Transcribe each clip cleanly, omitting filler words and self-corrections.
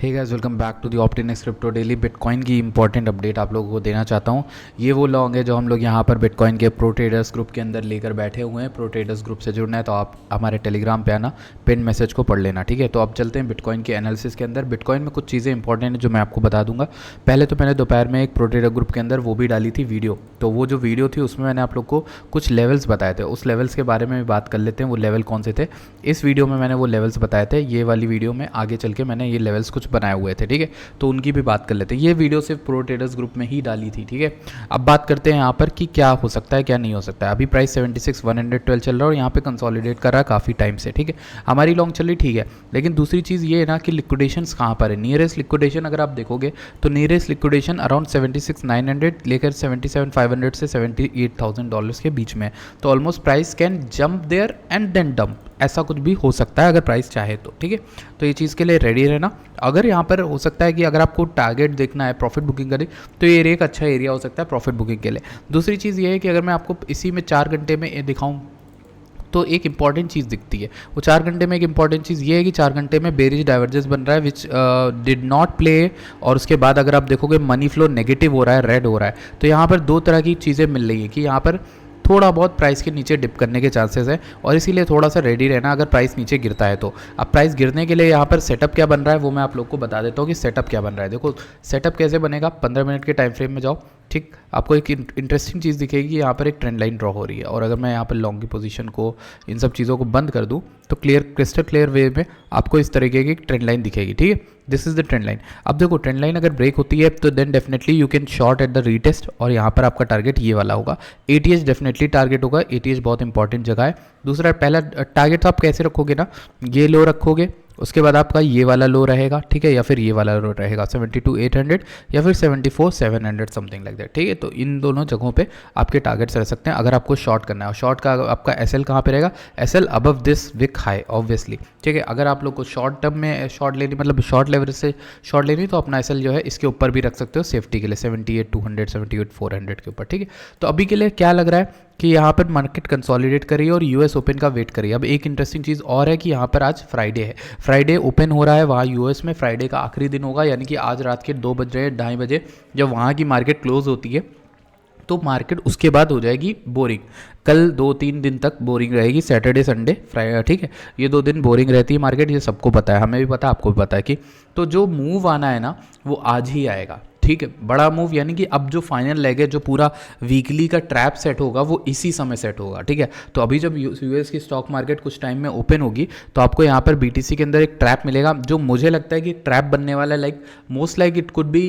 Hey guys, welcome back to the Optinex crypto daily. Bitcoin की important update आप लोगों को देना चाहता हूँ। ये वो लॉन्ग है जो हम लोग यहाँ पर बिटकॉइन के प्रो ट्रेडर्स ग्रुप के अंदर लेकर बैठे हुए हैं। प्रो ट्रेडर्स ग्रुप से जुड़ना है तो आप हमारे टेलीग्राम पे आना, पिन मैसेज को पढ़ लेना, ठीक है। तो अब चलते हैं बिटकॉइन के एनालिसिस के अंदर। बिटकॉइन में कुछ चीज़ें इंपॉर्टेंट है जो मैं आपको बता दूंगा। पहले तो मैंने दोपहर में एक प्रो ट्रेडर ग्रुप के अंदर वो भी डाली थी वीडियो, तो वो जो वीडियो थी उसमें मैंने आप लोग को कुछ लेवल्स बताए थे। उस लेवल्स के बारे में भी बात कर लेते हैं, वो लेवल कौन से थे। इस वीडियो में मैंने वो लेवल्स बताए थे, ये वाली वीडियो में आगे चल के मैंने ये लेवल्स कुछ बनाए हुए थे, ठीक है। तो उनकी भी बात कर लेते हैं। ये वीडियो सिर्फ प्रो ट्रेडर्स ग्रुप में ही डाली थी, ठीक है। अब बात करते हैं यहाँ पर कि क्या हो सकता है क्या नहीं हो सकता है। अभी प्राइस 76,112 चल रहा है और यहाँ पे कंसोलिडेट कर रहा है काफ़ी टाइम से, ठीक है। हमारी लॉन्ग चल रही, ठीक है। लेकिन दूसरी चीज़ ये है ना कि लिक्विडेशंस कहाँ पर है। नियरेस्ट लिक्विडेशन अगर आप देखोगे तो नियरेस्ट लिक्विडेशन अराउंड 76,900 लेकर 77,500 से $78,000 के बीच में है। तो almost price can jump there and then dump, ऐसा कुछ भी हो सकता है अगर प्राइस चाहे तो, ठीक है। तो ये चीज़ के लिए रेडी रहना। अगर यहाँ पर हो सकता है कि अगर आपको टारगेट देखना है, प्रॉफिट बुकिंग करें, तो ये एक अच्छा एरिया हो सकता है प्रॉफिट बुकिंग के लिए। दूसरी चीज़ ये है कि अगर मैं आपको इसी में 4 घंटे में दिखाऊँ तो एक इंपॉर्टेंट चीज़ दिखती है। वो 4 घंटे में एक इंपॉर्टेंट चीज़ ये है कि 4 घंटे में बेरिश डाइवर्जेंस बन रहा है विच डिड नॉट प्ले, और उसके बाद अगर आप देखोगे मनी फ्लो नेगेटिव हो रहा है, रेड हो रहा है। तो यहाँ पर दो तरह की चीज़ें मिल रही है कि यहाँ पर थोड़ा बहुत प्राइस के नीचे डिप करने के चांसेस है, और इसीलिए थोड़ा सा रेडी रहना अगर प्राइस नीचे गिरता है तो। अब प्राइस गिरने के लिए यहाँ पर सेटअप क्या बन रहा है वो मैं आप लोग को बता देता हूँ कि सेटअप क्या बन रहा है। देखो सेटअप कैसे बनेगा, 15 मिनट के टाइम फ्रेम में जाओ, ठीक। आपको एक इंटरेस्टिंग चीज़ दिखेगी, यहाँ पर एक ट्रेंड लाइन ड्रॉ हो रही है। और अगर मैं यहाँ पर लॉन्ग की पोजीशन को, इन सब चीज़ों को बंद कर दूँ तो क्रिस्टल क्लियर वे में आपको इस तरीके की ट्रेंड लाइन दिखेगी, ठीक है। This is the trend line. अब देखो ट्रेंड लाइन अगर ब्रेक होती है तो then definitely you can short at the retest, और यहाँ पर आपका टारगेट ये वाला होगा। एटीएच डेफिनेटली टारगेट होगा, एटीएच बहुत इंपॉर्टेंट जगह है। दूसरा पहला टारगेट तो आप कैसे रखोगे ना, ये लो रखोगे, उसके बाद आपका ये वाला लो रहेगा, ठीक है, या फिर ये वाला लो रहेगा 72,800 या फिर 74,700 समथिंग लाइक दैट, ठीक है। तो इन दोनों जगहों पे आपके टारगेट्स रह सकते हैं अगर आपको शॉर्ट करना है। शॉर्ट का आपका एसएल कहाँ पे रहेगा, SL above this wick high obviously, ठीक है। अगर आप लोग को शॉर्ट टर्म में शॉर्ट लेनी, मतलब शॉर्ट लेवरेज से शॉर्ट लेनी, तो अपना एसएल जो है इसके ऊपर भी रख सकते हो सेफ्टी के लिए, 78,200 78,400 के ऊपर, ठीक है। तो अभी के लिए क्या लग रहा है कि यहाँ पर मार्केट कंसोलिडेट करी है और यूएस ओपन का वेट करी है। अब एक इंटरेस्टिंग चीज़ और है कि यहाँ पर आज फ्राइडे है, फ्राइडे ओपन हो रहा है वहाँ यूएस में, फ्राइडे का आखिरी दिन होगा, यानी कि आज रात के 2 बज रहे हैं, 2:30 बजे जब वहाँ की मार्केट क्लोज होती है तो मार्केट उसके बाद हो जाएगी बोरिंग। कल 2-3 दिन तक बोरिंग रहेगी, सैटरडे संडे फ्राइडे, ठीक है। ये 2 दिन बोरिंग रहती है मार्केट, ये सबको पता है, हमें भी पता है, आपको भी पता है कि तो जो मूव आना है ना वो आज ही आएगा, ठीक है। बड़ा मूव यानी कि अब जो फाइनल लेग है, जो पूरा वीकली का ट्रैप सेट होगा वो इसी समय सेट होगा, ठीक है। तो अभी जब यूएस की स्टॉक मार्केट कुछ टाइम में ओपन होगी तो आपको यहाँ पर बीटीसी के अंदर एक ट्रैप मिलेगा, जो मुझे लगता है कि ट्रैप बनने वाला है, like most like it could be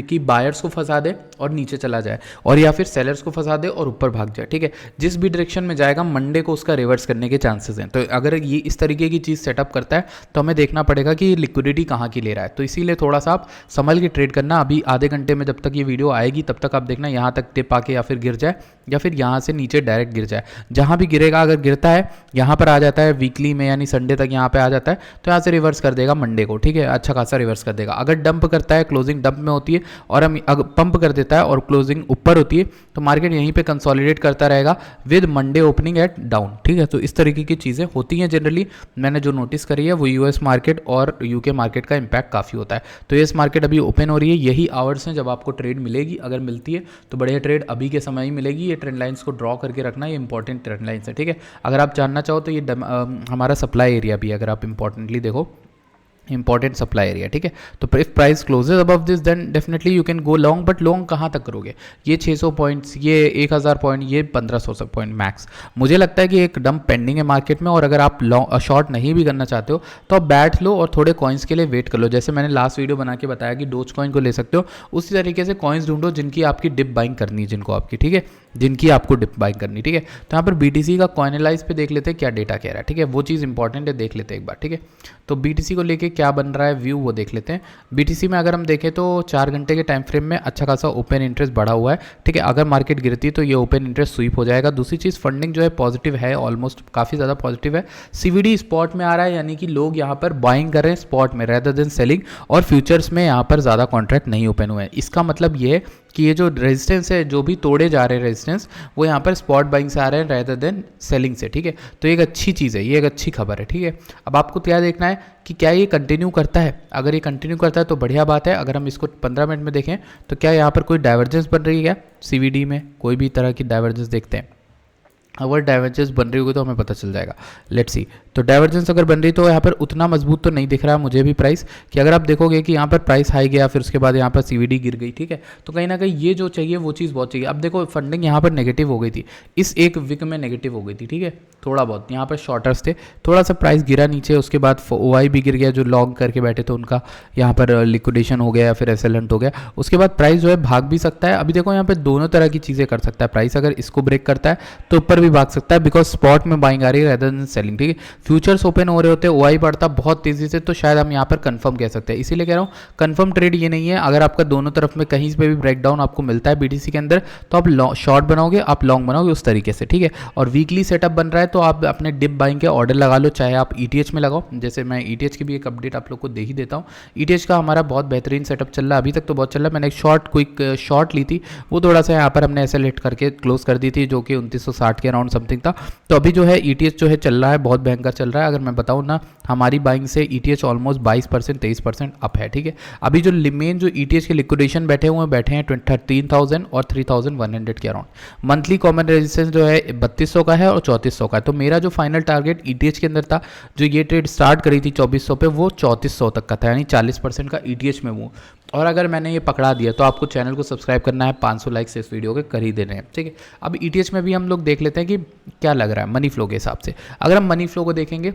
कि बायर्स को फंसा दे और नीचे चला जाए, और या फिर सेलर्स को फंसा दे और ऊपर भाग जाए, ठीक है। जिस भी डायरेक्शन में जाएगा मंडे को उसका रिवर्स करने के चांसेस हैं। तो अगर ये इस तरीके की चीज़ सेटअप करता है तो हमें देखना पड़ेगा कि लिक्विडिटी कहाँ की ले रहा है। तो इसीलिए थोड़ा सा आप संभल के ट्रेड करना। अभी आधे घंटे में जब तक ये वीडियो आएगी तब तक आप देखना यहाँ तक टिप आके या फिर गिर जाए, या फिर यहाँ से नीचे डायरेक्ट गिर जाए। जहाँ भी गिरेगा, अगर गिरता है यहाँ पर आ जाता है वीकली में, यानी संडे तक यहाँ पे आ जाता है, तो यहाँ से रिवर्स कर देगा मंडे को, ठीक है। अच्छा खासा रिवर्स कर देगा। अगर डंप करता है, क्लोजिंग डंप में होती है, और हम अगर पंप कर देता है और क्लोजिंग ऊपर होती है, तो मार्केट यहीं पे कंसोलिडेट करता रहेगा with Monday opening eight down, ठीक है। तो इस तरीके की चीज़ें होती हैं जनरली। मैंने जो नोटिस करी है वो यूएस मार्केट और यूके मार्केट का इंपैक्ट काफ़ी होता है। तो यूएस मार्केट अभी ओपन हो रही है, यही आवर्स हैं जब आपको ट्रेड मिलेगी, अगर मिलती है तो बढ़िया ट्रेड अभी के समय ही मिलेगी। ये ट्रेंड लाइंस को ड्रॉ करके रखना, ये इंपॉर्टेंट ट्रेंड लाइंस है, ठीक है। अगर आप जानना चाहो तो ये हमारा सप्लाई एरिया भी है, अगर आप इंपॉर्टेंटली देखो, इंपॉर्टेंट सप्लाई एरिया, ठीक है। तो if price closes above this then definitely you can go long, but long कहाँ तक करोगे, ये 600 पॉइंट्स, ये 1000 पॉइंट, ये 1500 पॉइंट मैक्स। मुझे लगता है कि एक डंप पेंडिंग है मार्केट में, और अगर आप लॉन्ग शॉर्ट नहीं भी करना चाहते हो तो आप बैठ लो और थोड़े कॉइन्स के लिए वेट कर लो। जैसे मैंने लास्ट वीडियो बना के बताया कि डोज कॉइन को ले सकते हो, उसी तरीके से कॉइन्स ढूंढो जिनकी आपकी डिप बाइंग करनी है, जिनको आपकी, ठीक है, जिनकी आपको डिप बाइंग करनी, ठीक है। तो यहाँ पर बीटीसी का कॉइन एनालाइज पे देख लेते हैं क्या डेटा कह रहा है, ठीक है। वो चीज़ इंपॉर्टेंट है, देख लेते हैं एक बार, ठीक है। तो बीटीसी को लेके क्या बन रहा है व्यू वो देख लेते हैं। बीटीसी में अगर हम देखें तो 4 घंटे के टाइम फ्रेम में अच्छा खासा ओपन इंटरेस्ट बढ़ा हुआ है, ठीक है। अगर मार्केट गिरती है तो ये ओपन इंटरेस्ट स्वीप हो जाएगा। दूसरी चीज़ फंडिंग जो है पॉजिटिव है, ऑलमोस्ट काफ़ी ज़्यादा पॉजिटिव है। सीवीडी स्पॉट में आ रहा है, यानी कि लोग यहाँ पर बाइंग कर रहे हैं स्पॉट में रेदर देन सेलिंग, और फ्यूचर्स में यहाँ पर ज़्यादा कॉन्ट्रैक्ट नहीं ओपन हुए हैं। इसका मतलब ये है कि ये जो रेजिस्टेंस है, जो भी तोड़े जा रहे हैं रेजिस्टेंस, वो यहाँ पर स्पॉट बाइंग से आ रहे हैं रेदर देन सेलिंग से, ठीक है। तो एक अच्छी चीज़ है, ये एक अच्छी खबर है, ठीक है। अब आपको क्या देखना है कि क्या ये कंटिन्यू करता है। अगर ये कंटिन्यू करता है तो बढ़िया बात है। अगर हम इसको 15 मिनट में देखें तो क्या यहाँ पर कोई डाइवर्जेंस बन रही है, CVD में कोई भी तरह की डाइवर्जेंस देखते हैं। अगर डाइवर्जेंस बन रही होगी तो हमें पता चल जाएगा। लेट्स सी, तो डाइवर्जेंस अगर बन रही तो यहाँ पर उतना मजबूत तो नहीं दिख रहा है मुझे भी प्राइस, कि अगर आप देखोगे कि यहाँ पर प्राइस हाई गया फिर उसके बाद यहाँ पर CVD गिर गई, ठीक है। तो कहीं ना कहीं ये जो चाहिए वो चीज़ बहुत चाहिए। अब देखो फंडिंग यहाँ पर नेगेटिव हो गई थी, इस एक वीक में नेगेटिव हो गई थी, ठीक है। थोड़ा बहुत यहाँ पर शॉर्टर्स थे, थोड़ा सा प्राइस गिरा नीचे, उसके बाद OI भी गिर गया, जो लॉन्ग करके बैठे थे उनका यहाँ पर लिक्विडेशन हो गया या फिर एसेलेंट हो गया। उसके बाद प्राइस जो है भाग भी सकता है। अभी देखो यहाँ पर दोनों तरह की चीज़ें कर सकता है प्राइस, अगर इसको ब्रेक करता है तो ऊपर भी भाग सकता है, बिकॉज स्पॉट में बाइंग आ रही है रेदर देन सेलिंग, ठीक है। फ्यूचर्स ओपन हो रहे होते हैं, OI बढ़ता बहुत तेजी से, तो शायद हम यहाँ पर कंफर्म कह सकते हैं। इसीलिए कह रहा हूँ कंफर्म ट्रेड ये नहीं है। अगर आपका दोनों तरफ में कहीं पे भी ब्रेकडाउन आपको मिलता है BTC के अंदर, तो आप शॉर्ट बनाओगे, आप लॉन्ग बनाओगे उस तरीके से, ठीक है। और वीकली सेटअप बन रहा है तो आप अपने डिप बाइंग के ऑर्डर लगा लो, चाहे आप ETH में लगाओ। जैसे मैं ETH की भी एक अपडेट आप लोग को दे ही देता हूँ। ETH का हमारा बहुत बेहतरीन सेटअप चल रहा है, अभी तक तो बहुत चल रहा है। मैंने एक क्विक शॉर्ट ली थी, वो थोड़ा सा यहाँ पर हमने ऐसे लेट करके क्लोज कर दी थी, जो कि 2960 के अराउंड समथिंग था। तो अभी जो है ETH जो है चल रहा है, बहुत भयंकर चल रहा है। अगर मैं बताऊँ ना, हमारी बाइंग से ETH ऑलमोस्ट 22% 23% अप है, ठीक है। अभी जो मेन जो ETH के लिक्विडेशन बैठे हैं 13,000 और 3,100 के अराउंड। मंथली कॉमन रेजिस्टेंस जो है 3200 का है और 3400 का है। तो मेरा जो फाइनल टारगेट ETH के अंदर था, जो ये ट्रेड स्टार्ट करी थी 2400 पे, वो 3400 तक का था, यानी 40% का ETH में मूव। और अगर मैंने ये पकड़ा दिया तो आपको चैनल को सब्सक्राइब करना है, 500 लाइक्स इस वीडियो के कर ही देने हैं, ठीक है। अब ETH में भी हम लोग देख लेते हैं कि क्या लग रहा है मनी फ्लो के हिसाब से। अगर हम मनी फ्लो को देखेंगे,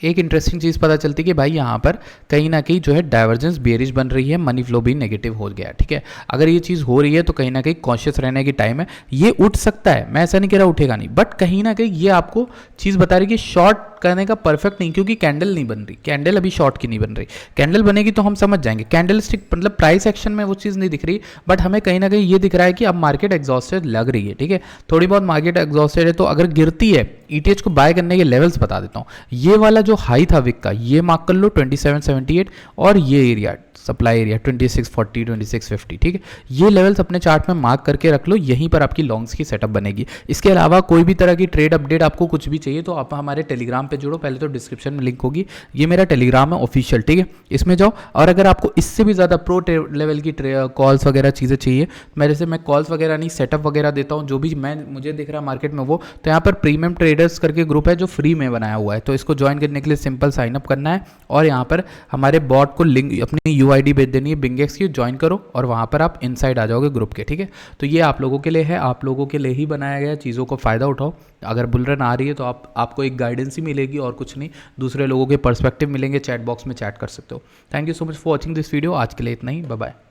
एक इंटरेस्टिंग चीज़ पता चलती है कि भाई यहाँ पर कहीं ना कहीं जो है डाइवर्जेंस बेरिश बन रही है, मनी फ्लो भी नेगेटिव हो गया, ठीक है। अगर ये चीज़ हो रही है तो कहीं ना कहीं कॉन्शियस रहने की टाइम है। ये उठ सकता है, मैं ऐसा नहीं कह रहा उठेगा नहीं, बट कहीं ना कहीं ये आपको चीज़ बता रही है कि शॉर्ट करने का परफेक्ट नहीं, क्योंकि कैंडल नहीं बन रही, कैंडल अभी शॉर्ट की नहीं बन रही। कैंडल बनेगी तो हम समझ जाएंगे। कैंडल स्टिक मतलब प्राइस एक्शन में वो चीज़ नहीं दिख रही, बट हमें कहीं ना कहीं ये दिख रहा है कि अब मार्केट एग्जॉस्टेड लग रही है, ठीक है। थोड़ी बहुत मार्केट एग्जॉस्टेड है, तो अगर गिरती है, ETH को बाय करने के लेवल्स बता देता हूँ। ये वाला जो हाई था विक का, ये मार्क कर लो 2778, और ये एरिया सप्लाई एरिया 2640 2650, ठीक है। ये लेवल्स अपने चार्ट में मार्क करके रख लो, यहीं पर आपकी लॉन्ग्स की सेटअप बनेगी। इसके अलावा कोई भी तरह की ट्रेड अपडेट आपको कुछ भी चाहिए तो आप हमारे टेलीग्राम पे जुड़ो, पहले तो डिस्क्रिप्शन में लिंक होगी, ये मेरा टेलीग्राम है ऑफिशियल, ठीक है। इसमें जाओ, और अगर आपको इससे भी ज़्यादा प्रो लेवल की कॉल्स वगैरह चीज़ें चाहिए, मेरे से मैं कॉल्स वगैरह नहीं सेटअप वगैरह देता हूँ, जो भी मुझे दिख रहा है मार्केट में वो। तो यहाँ पर प्रीमियम ट्रेडर्स करके ग्रुप है जो फ्री में बनाया हुआ है, तो इसको ज्वाइन करने के लिए सिंपल साइन अप करना है, और यहाँ पर हमारे बॉट को लिंक अपनी UID भेज देनी है बिंगेक्स की, ज्वाइन करो और वहाँ पर आप इनसाइड आ जाओगे ग्रुप के, ठीक है। तो ये आप लोगों के लिए है, आप लोगों के लिए ही बनाया गया, चीज़ों को फ़ायदा उठाओ। अगर बुल रन आ रही है तो आपको एक गाइडेंस ही मिलेगी और कुछ नहीं, दूसरे लोगों के पर्सपेक्टिव मिलेंगे, चैट बॉक्स में चैट कर सकते हो। Thank you so much for watching this video. आज के लिए इतना ही, बाय बाय।